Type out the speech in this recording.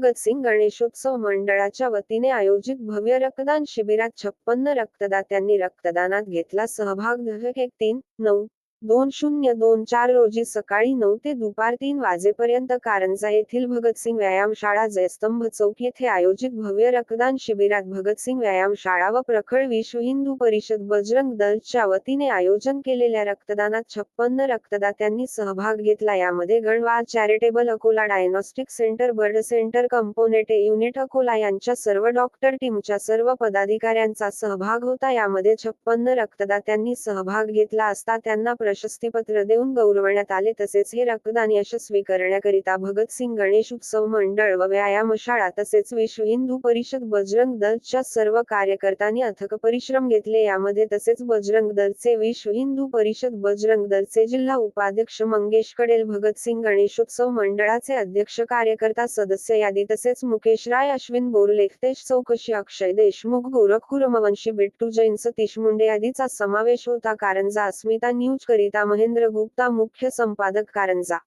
भगतसिंग गणेशोत्सव मंडळाच्या वतीने आयोजित भव्य रक्तदान शिबिरात 56 रक्तदात्यांनी रक्तदानात घेतला सहभाग. 3/9/2024 रोजी सकाळी 9 ते दुपार 3 वाजेपर्यंत कारंजा येथील भगतसिंग व्यायामशाळा जयस्तंभ चौक येथे आयोजित भव्य रक्तदान शिबिरात भगतसिंग व्यायामशाळा व प्रखळ विश्व हिंदू परिषद बजरंग दलच्या वतीने आयोजन केलेल्या रक्तदानात 56 रक्तदात्यांनी सहभाग घेतला. यामध्ये गणवाद charitable Akola, diagnostic centre, blood centre, component unit Akola यांच्या सर्व डॉक्टर टीमच्या सर्व पदाधिकाऱ्यांचा सहभाग होता. यामध्ये 56 रक्तदात्यांनी सहभाग घेतला असता त्यांना प्रशस्तीपत्र देऊन गौरवण्यात आले. तसेच हे रक्तदान यशस्वी करण्याकरिता भगतसिंग गणेशोत्सव मंडळ व व्यायामशाळा तसेच विश्व हिंदू परिषद बजरंग दलच्या सर्व कार्यकर्त्यांनी अथक परिश्रम घेतले. यामध्ये तसेच बजरंग दलचे विश्व हिंदू परिषद बजरंग दलचे जिल्हा उपाध्यक्ष मंगेश कडेल, भगतसिंग गणेशोत्सव मंडळाचे अध्यक्ष, कार्यकर्ता, सदस्य यादी तसेच मुकेश राय, अश्विन बोरले, तेज चौकशी, अक्षय देशमुख, गोरख कुरमवंशी, बिट्टू जैन, सतीश मुंडे आदीचा समावेश होता. कारंजा अस्मिता न्यूज करिता महेंद्र गुप्ता, मुख्य संपादक, कारंजा.